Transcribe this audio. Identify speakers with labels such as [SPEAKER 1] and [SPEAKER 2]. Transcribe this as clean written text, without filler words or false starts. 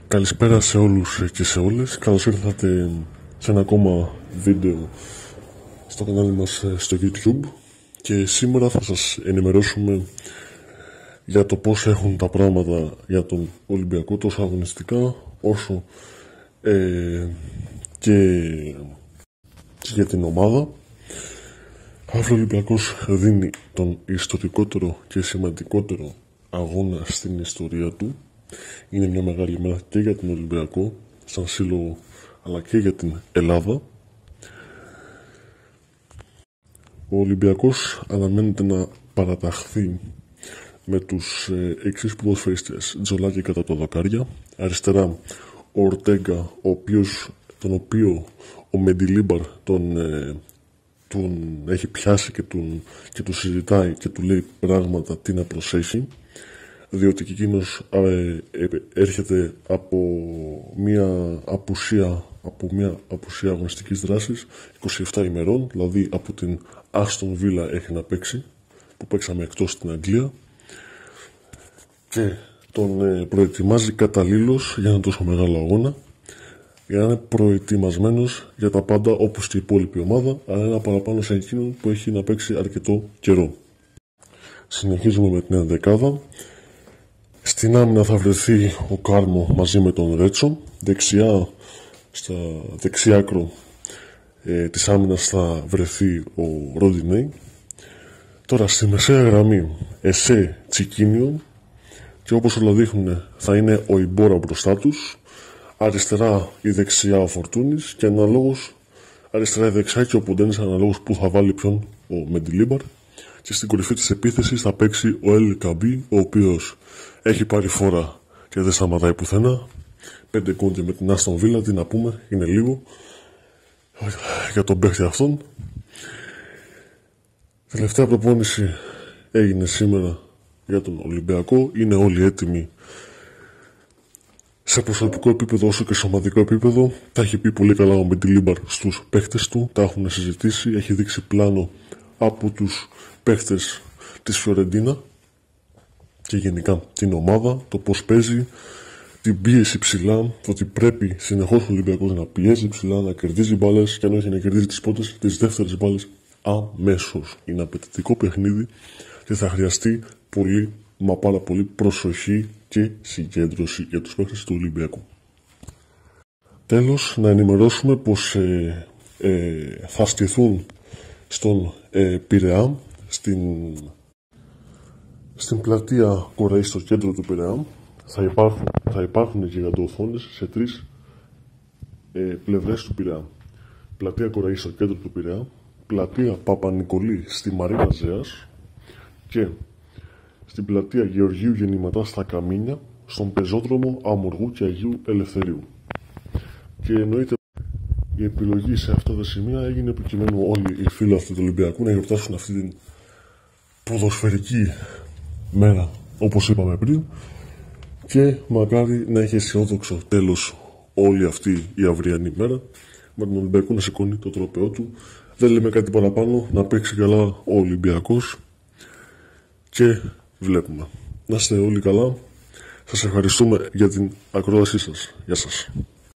[SPEAKER 1] Καλησπέρα σε όλους και σε όλες. Καλώς ήρθατε σε ένα ακόμα βίντεο στο κανάλι μας στο YouTube. Και σήμερα θα σας ενημερώσουμε για το πώς έχουν τα πράγματα για τον Ολυμπιακό, τόσο αγωνιστικά όσο και για την ομάδα. Αύριο ο Ολυμπιακός δίνει τον ιστορικότερο και σημαντικότερο αγώνα στην ιστορία του. Είναι μια μεγάλη μέρα και για τον Ολυμπιακό σαν σύλλογο, αλλά και για την Ελλάδα. Ο Ολυμπιακός αναμένεται να παραταχθεί με τους εξής ποδοσφαιριστές: Τζολάκη κατά το δοκάρια, αριστερά ο Ορτέγκα, τον οποίο ο Μεντιλίμπαρ τον έχει πιάσει και του συζητάει και του λέει πράγματα τι να προσέχει, διότι και εκείνος έρχεται από μια απουσία αγωνιστικής δράσης 27 ημερών, δηλαδή από την Άστον Βίλα έχει να παίξει, που παίξαμε εκτός στην Αγγλία, και τον προετοιμάζει καταλήλως για ένα τόσο μεγάλο αγώνα, για να είναι προετοιμασμένος για τα πάντα όπως και η υπόλοιπη ομάδα, αλλά ένα παραπάνω σε εκείνον που έχει να παίξει αρκετό καιρό. Συνεχίζουμε με την ενδεκάδα. Στην άμυνα θα βρεθεί ο Κάρμο μαζί με τον Ρέτσο. Στα δεξιά άκρο της άμυνας θα βρεθεί ο Ροντινέι. Τώρα στη μεσαία γραμμή Εσέ, Τσικίνιο, και όπως όλα δείχνουν θα είναι ο Ιμπόρα μπροστά τους. Αριστερά ή δεξιά ο Φορτούνης, και αναλόγως αριστερά ή δεξιά και ο Ποντένης, αναλόγως που θα βάλει ποιον ο Μεντιλίμπαρ. Και στην κορυφή της επίθεσης θα παίξει ο Ελ Καμπί, ο οποίος έχει πάρει φόρα και δεν σταματάει πουθενά. 5 κόντια με την Άστον Βίλα, τι να πούμε, είναι λίγο για τον παίχτη αυτόν. Τελευταία προπόνηση έγινε σήμερα για τον Ολυμπιακό. Είναι όλοι έτοιμοι σε προσωπικό επίπεδο όσο και σε ομαδικό επίπεδο. Τα έχει πει πολύ καλά ο Μεντιλίμπαρ στους παίχτες του, τα έχουν συζητήσει, έχει δείξει πλάνο από τους παίχτες της Φιωρεντίνα και γενικά την ομάδα, το πώς παίζει, την πίεση ψηλά, το ότι πρέπει συνεχώς ο Ολυμπιακός να πιέζει ψηλά, να κερδίζει μπάλες, και αν όχι να κερδίζει τις πρώτες, τις δεύτερες μπάλες αμέσως. Είναι απαιτητικό παιχνίδι και θα χρειαστεί πολύ, μα πάρα πολύ προσοχή και συγκέντρωση για τους παίκτες του Ολυμπιακού. Τέλος, να ενημερώσουμε πως θα στηθούν στον Πειραιά, στην πλατεία Κοραή, στο κέντρο του Πειραιά. Θα υπάρχουν γιγαντοοθόνες σε 3 πλευρές του Πειραιά. Πλατεία Κοραή στο κέντρο του Πειραιά, πλατεία Παπα-Νικολή στη Μαρίνα Ζέας και στην πλατεία Γεωργίου Γεννηματά στα Καμίνια, στον πεζόδρομο Αμοργού και Αγίου Ελευθερίου. Και εννοείται η επιλογή σε αυτά τα σημεία έγινε προκειμένου όλοι οι φίλοι αυτού του Ολυμπιακού να γιορτάσουν αυτή την ποδοσφαιρική μέρα, όπως είπαμε πριν, και μακάρι να έχει αισιόδοξο τέλος όλη αυτή η αυριανή μέρα, με τον Ολυμπιακό να σηκώνει το τρόπαιό του. Δεν λέμε κάτι παραπάνω, να παίξει καλά ο Ολυμπιακός και βλέπουμε. Να είστε όλοι καλά. Σας ευχαριστούμε για την ακρόασή σας. Γεια σας.